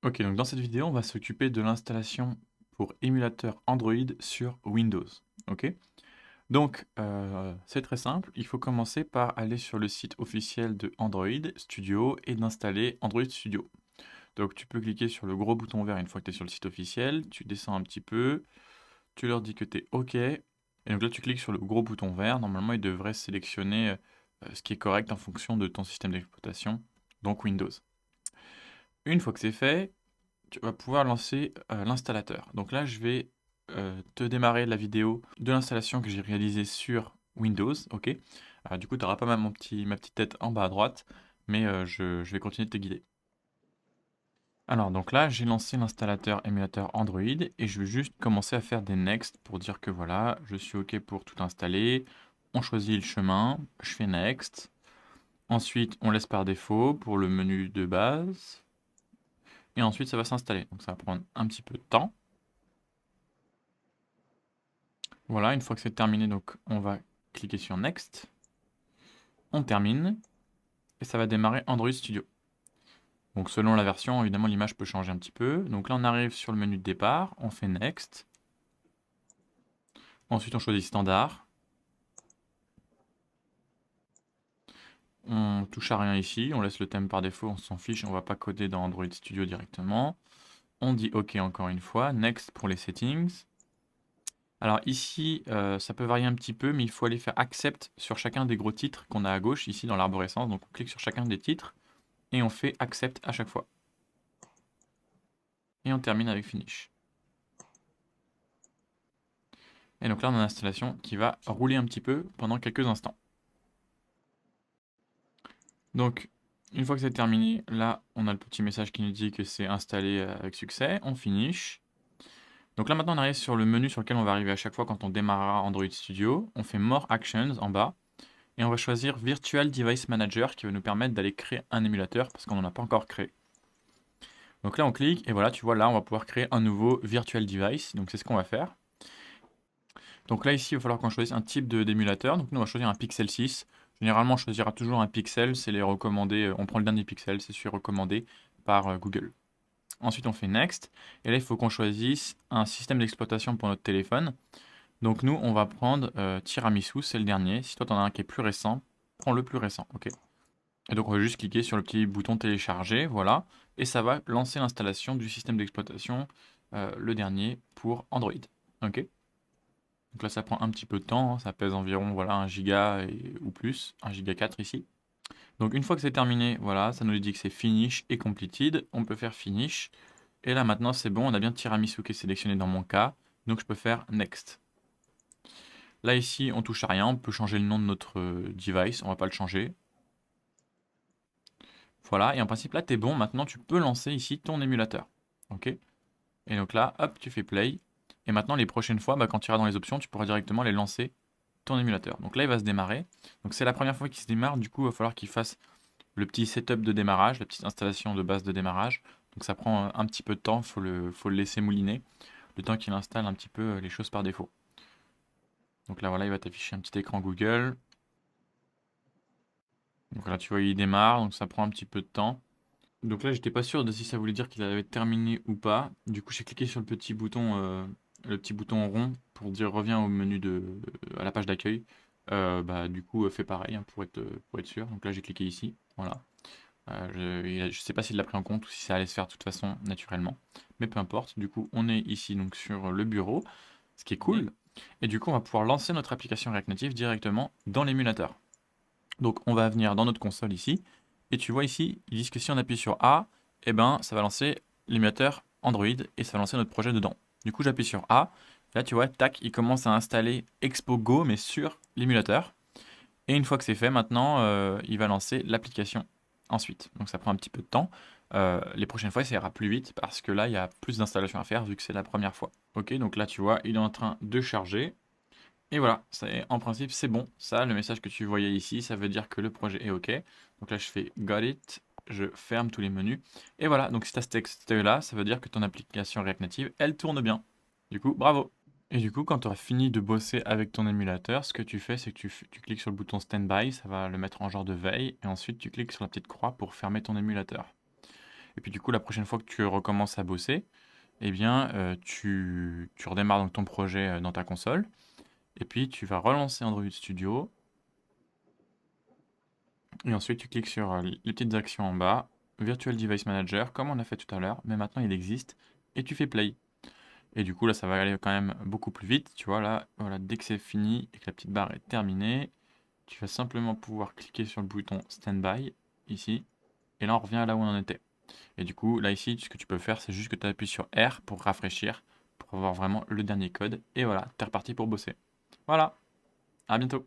Ok, donc dans cette vidéo, on va s'occuper de l'installation pour émulateur Android sur Windows. Ok, donc c'est très simple. Il faut commencer par aller sur le site officiel de Android Studio et d'installer Android Studio. Donc tu peux cliquer sur le gros bouton vert une fois que tu es sur le site officiel. Tu descends un petit peu, tu leur dis que tu es OK. Et donc là, tu cliques sur le gros bouton vert. Normalement, il devrait sélectionner ce qui est correct en fonction de ton système d'exploitation, donc Windows. Une fois que c'est fait, tu vas pouvoir lancer l'installateur. Donc là, je vais te démarrer la vidéo de l'installation que j'ai réalisée sur Windows. Ok. Du coup, tu n'auras pas ma petite tête en bas à droite, mais je vais continuer de te guider. Alors, donc là, j'ai lancé l'installateur émulateur Android et je vais juste commencer à faire des next pour dire que voilà, je suis OK pour tout installer. On choisit le chemin, je fais next. Ensuite, on laisse par défaut pour le menu de base. Et ensuite, ça va s'installer. Donc, ça va prendre un petit peu de temps. Voilà, une fois que c'est terminé, donc on va cliquer sur Next. On termine et ça va démarrer Android Studio. Donc selon la version, évidemment, l'image peut changer un petit peu. Donc là, on arrive sur le menu de départ, on fait Next. Ensuite, on choisit Standard. On touche à rien ici, on laisse le thème par défaut, on s'en fiche, on va pas coder dans Android Studio directement. On dit OK encore une fois, Next pour les settings. Alors ici, ça peut varier un petit peu, mais il faut aller faire Accept sur chacun des gros titres qu'on a à gauche, ici dans l'arborescence. Donc on clique sur chacun des titres et on fait Accept à chaque fois. Et on termine avec Finish. Et donc là, on a une installation qui va rouler un petit peu pendant quelques instants. Donc, une fois que c'est terminé, là, on a le petit message qui nous dit que c'est installé avec succès. On Finish. Donc là, maintenant, on arrive sur le menu sur lequel on va arriver à chaque fois quand on démarrera Android Studio. On fait More Actions en bas. Et on va choisir Virtual Device Manager qui va nous permettre d'aller créer un émulateur parce qu'on n'en a pas encore créé. Donc là, on clique et voilà, tu vois, là, on va pouvoir créer un nouveau Virtual Device. Donc c'est ce qu'on va faire. Donc là, ici, il va falloir qu'on choisisse un type d'émulateur. Donc nous, on va choisir un Pixel 6. Généralement, on choisira toujours un Pixel. C'est les recommandés. On prend le dernier Pixel, c'est celui recommandé par Google. Ensuite, on fait Next. Et là, il faut qu'on choisisse un système d'exploitation pour notre téléphone. Donc nous, on va prendre Tiramisu, c'est le dernier. Si toi, tu en as un qui est plus récent, prends le plus récent. Ok. Et donc, on va juste cliquer sur le petit bouton télécharger. Voilà. Et ça va lancer l'installation du système d'exploitation, le dernier pour Android. Ok. Donc là, ça prend un petit peu de temps, hein, ça pèse environ voilà, 1 giga ou plus, 1 giga 4 ici. Donc une fois que c'est terminé, voilà, ça nous dit que c'est finish et completed. On peut faire finish. Et là maintenant c'est bon, on a bien Tiramisu qui est sélectionné dans mon cas. Donc je peux faire next. Là ici on touche à rien, on peut changer le nom de notre device, on va pas le changer. Voilà, et en principe là t'es bon, maintenant tu peux lancer ici ton émulateur. Ok. Et donc là, hop, tu fais play. Et maintenant les prochaines fois, bah, quand tu iras dans les options, tu pourras directement les lancer ton émulateur. Donc là, il va se démarrer. Donc c'est la première fois qu'il se démarre. Du coup, il va falloir qu'il fasse le petit setup de démarrage, la petite installation de base de démarrage. Donc ça prend un petit peu de temps. Faut le laisser mouliner. Le temps qu'il installe un petit peu les choses par défaut. Donc là, voilà, il va t'afficher un petit écran Google. Donc là, tu vois, il démarre. Donc ça prend un petit peu de temps. Donc là, j'étais pas sûr de si ça voulait dire qu'il avait terminé ou pas. Du coup, j'ai cliqué sur le petit bouton rond pour dire reviens au menu à la page d'accueil. Bah, du coup, fais pareil hein, pour être sûr. Donc là, j'ai cliqué ici. Voilà. Je sais pas s'il l'a pris en compte ou si ça allait se faire de toute façon naturellement. Mais peu importe. Du coup, on est ici donc sur le bureau, ce qui est cool. Et du coup, on va pouvoir lancer notre application React Native directement dans l'émulateur. Donc on va venir dans notre console ici, et tu vois ici, ils disent que si on appuie sur A, eh ben, ça va lancer l'émulateur Android et ça va lancer notre projet dedans. Du coup, j'appuie sur A, là tu vois, tac, il commence à installer Expo Go, mais sur l'émulateur. Et une fois que c'est fait, maintenant, il va lancer l'application ensuite. Donc ça prend un petit peu de temps. Les prochaines fois, ça ira plus vite parce que là, il y a plus d'installation à faire vu que c'est la première fois. Ok, donc là, tu vois, il est en train de charger. Et voilà, en principe, c'est bon. Ça, le message que tu voyais ici, ça veut dire que le projet est OK. Donc là, je fais Got it, je ferme tous les menus. Et voilà, donc si tu as ce texte-là, ça veut dire que ton application React Native, elle tourne bien. Du coup, bravo. Et du coup, quand tu auras fini de bosser avec ton émulateur, ce que tu fais, c'est que tu cliques sur le bouton Standby, ça va le mettre en genre de veille. Et ensuite, tu cliques sur la petite croix pour fermer ton émulateur. Et puis du coup, la prochaine fois que tu recommences à bosser, eh bien, tu redémarres donc ton projet dans ta console. Et puis tu vas relancer Android Studio. Et ensuite, tu cliques sur les petites actions en bas, Virtual Device Manager, comme on a fait tout à l'heure, mais maintenant il existe, et tu fais Play. Et du coup, là, ça va aller quand même beaucoup plus vite. Tu vois, là, voilà, dès que c'est fini et que la petite barre est terminée, tu vas simplement pouvoir cliquer sur le bouton Standby, ici, et là, on revient là où on en était. Et du coup, là, ici, ce que tu peux faire, c'est juste que tu appuies sur R pour rafraîchir, pour avoir vraiment le dernier code, et voilà, t'es reparti pour bosser. Voilà, à bientôt.